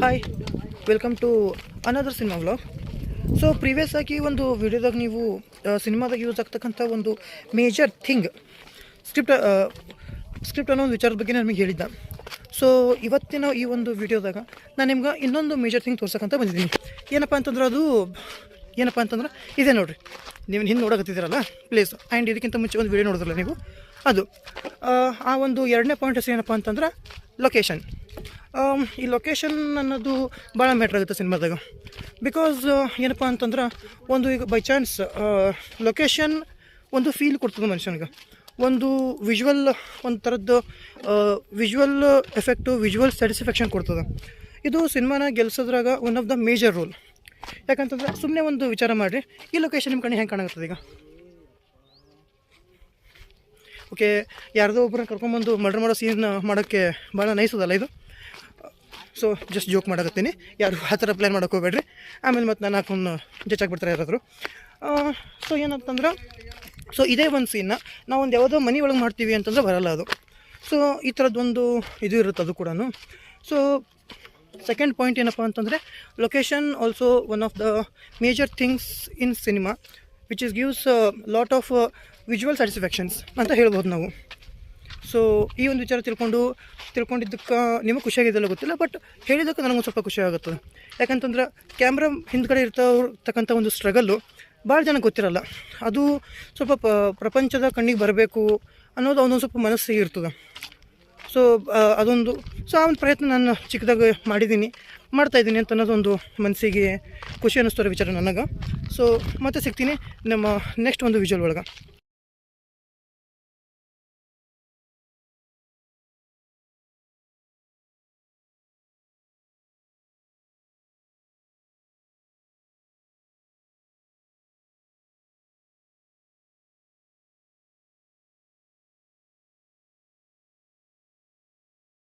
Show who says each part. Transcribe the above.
Speaker 1: Hi, welcome to another cinema vlog. So previous ಆಗಿ ಒಂದು ವಿಡಿಯೋದಾಗ ನೀವು ಸಿನಿಮಾದಾಗ ಯೂಸ್ ಆಗ್ತಕ್ಕಂಥ ಒಂದು ಮೇಜರ್ ಥಿಂಗ್ ಸ್ಕ್ರಿಪ್ಟ್ ಅನ್ನೋ ಒಂದು ವಿಚಾರದ ಬಗ್ಗೆ ನಮಗೆ ಹೇಳಿದ್ದ. ಸೊ ಇವತ್ತಿನ ಈ ಒಂದು ವಿಡಿಯೋದಾಗ ನಾನು ನಿಮ್ಗೆ ಇನ್ನೊಂದು ಮೇಜರ್ ಥಿಂಗ್ ತೋರ್ಸಕ್ಕಂತ ಬಂದಿದ್ದೀನಿ. ಏನಪ್ಪ ಅಂತಂದ್ರೆ ಇದೇ ನೋಡಿರಿ, ನೀವು ಹಿಂದೆ ನೋಡಕತ್ತಿದ್ದೀರಲ್ಲ ಪ್ಲೇಸ್. ಆ್ಯಂಡ್ ಇದಕ್ಕಿಂತ ಮುಂಚೆ ಒಂದು ವಿಡಿಯೋ ನೋಡಿದ್ರಲ್ಲ ನೀವು, ಅದು ಆ ಒಂದು ಎರಡನೇ ಪಾಯಿಂಟ್ ಹೆಸರು ಏನಪ್ಪ ಅಂತಂದ್ರೆ ಲೊಕೇಶನ್. ಈ ಲೊಕೇಶನ್ ಅನ್ನೋದು ಭಾಳ ಮ್ಯಾಟ್ರ್ ಆಗುತ್ತೆ ಸಿನಿಮಾದಾಗ. ಬಿಕಾಸ್ ಏನಪ್ಪ ಅಂತಂದ್ರೆ ಒಂದು ಈಗ ಬೈ ಚಾನ್ಸ್ ಲೊಕೇಶನ್ ಒಂದು ಫೀಲ್ ಕೊಡ್ತದೆ ಮನುಷ್ಯನಿಗೆ, ಒಂದು ವಿಜುವಲ್, ಒಂದು ಥರದ್ದು ವಿಜುವಲ್ ಎಫೆಕ್ಟು, ವಿಜುವಲ್ ಸ್ಯಾಟಿಸ್ಫ್ಯಾಕ್ಷನ್ ಕೊಡ್ತದೆ. ಇದು ಸಿನಿಮಾನ ಗೆಲ್ಸೋದ್ರಾಗ one of the major role. ಯಾಕಂತಂದ್ರೆ ಸುಮ್ಮನೆ ಒಂದು ವಿಚಾರ ಮಾಡಿರಿ, ಈ ಲೊಕೇಶನ್ ನಿಮ್ಮ ಕಡೆ ಹೆಂಗೆ ಕಾಣಾಗುತ್ತದೆ ಈಗ? ಓಕೆ, ಯಾರ್ದೋ ಒಬ್ಬರನ್ನ ಕರ್ಕೊಂಬಂದು ಮರ್ಡರ್ ಮಾಡೋ ಸೀನ್ ಮಾಡೋಕ್ಕೆ ಭಾಳ ನೈಸ್ ಅದಲ್ಲ ಇದು. ಸೊ ಜಸ್ಟ್ ಜೋಕ್ ಮಾಡಕತ್ತೀನಿ, ಯಾರು ಆ ಥರ ಪ್ಲ್ಯಾನ್ ಮಾಡೋಕೆ ಹೋಗ್ಬೇಡ್ರಿ. ಆಮೇಲೆ ಮತ್ತು ನಾನು ಹಾಕೊಂಡು ಜಚ್ಚಾಕ್ಬಿಡ್ತಾರೆ ಯಾರಾದರೂ. ಸೊ ಏನಂತಂದ್ರೆ, ಸೊ ಇದೇ ಒಂದು ಸೀನ್ನ ನಾವು ಒಂದು ಯಾವುದೋ ಮನೆ ಒಳಗೆ ಮಾಡ್ತೀವಿ ಅಂತಂದ್ರೆ ಬರಲ್ಲ ಅದು. ಸೊ ಈ ಥರದ್ದೊಂದು ಇದು ಇರುತ್ತೆ ಅದು ಕೂಡ. ಸೊ ಸೆಕೆಂಡ್ ಪಾಯಿಂಟ್ ಏನಪ್ಪ ಅಂತಂದರೆ, location also one of the major things in cinema which is gives lot of visual satisfactions ಅಂತ ಹೇಳ್ಬೋದು ನಾವು. ಸೊ ಈ ಒಂದು ವಿಚಾರ ತಿಳ್ಕೊಂಡಿದ್ದಕ್ಕೆ ನಿಮಗೆ ಖುಷಿಯಾಗಿದ್ದಲ್ಲ ಗೊತ್ತಿಲ್ಲ, ಬಟ್ ಹೇಳಿದ್ದಕ್ಕೆ ನನಗೊಂದು ಸ್ವಲ್ಪ ಖುಷಿ ಆಗುತ್ತದೆ. ಯಾಕಂತಂದ್ರೆ ಕ್ಯಾಮ್ರಾ ಹಿಂದ್ಗಡೆ ಇರ್ತಕ್ಕಂಥ ಒಂದು ಸ್ಟ್ರಗಲ್ಲು ಭಾಳ ಜನಕ್ಕೆ ಗೊತ್ತಿರಲ್ಲ. ಅದು ಸ್ವಲ್ಪ ಪ್ರಪಂಚದ ಕಣ್ಣಿಗೆ ಬರಬೇಕು ಅನ್ನೋದು ಒಂದೊಂದು ಸ್ವಲ್ಪ ಮನಸ್ಸಿಗೆ ಇರ್ತದೆ. ಸೊ ಅದೊಂದು ಆ ಒಂದು ಪ್ರಯತ್ನ ನಾನು ಚಿಕ್ಕದಾಗ ಮಾಡ್ತಾಯಿದ್ದೀನಿ ಅಂತ ಅನ್ನೋದೊಂದು ಮನಸ್ಸಿಗೆ ಖುಷಿ ಅನ್ನಿಸ್ತೋ ವಿಚಾರ ನನಗೆ. ಸೊ ಮತ್ತೆ ಸಿಗ್ತೀನಿ ನಮ್ಮ ನೆಕ್ಸ್ಟ್ ಒಂದು ವಿಜುವಲ್ ಒಳಗೆ.